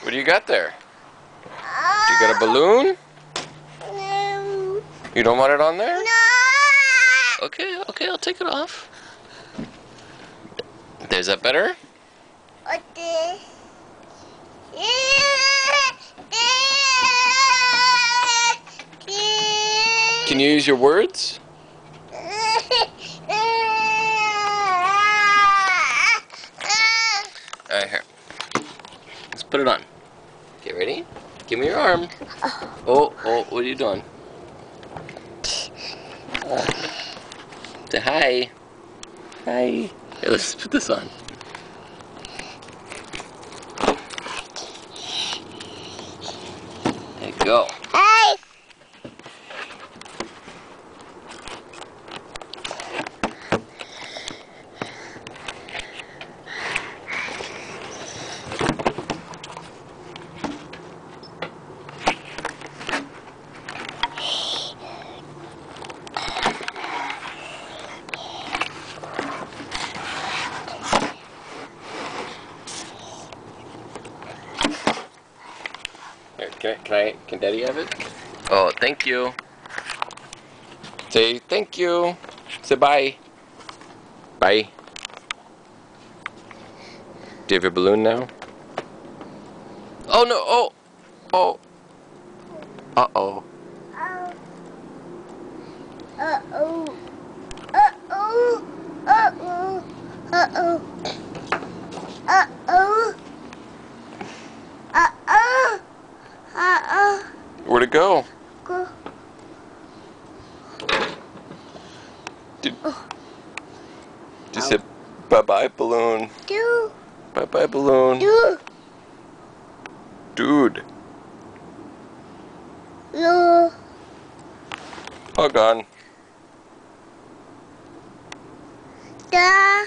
What do you got there? You got a balloon? No. You don't want it on there? No. Okay, I'll take it off. Is that better? Okay. Can you use your words? Alright, here. Let's put it on. Get ready? Give me your arm. Oh, what are you doing? Say hi. Hi. Here, let's put this on. There you go. Hey. Here, can Daddy have it? Oh, thank you. Say thank you. Say bye. Bye. Do you have your balloon now? Oh no, oh. Uh-oh. Uh-oh. Uh-oh. Uh-oh. Uh-oh. Uh-oh. Uh-oh. Uh-oh. Where'd it go? Go. Did you say bye-bye, balloon? Do. Bye-bye, balloon. Do. Dude. No. Hug on. Da.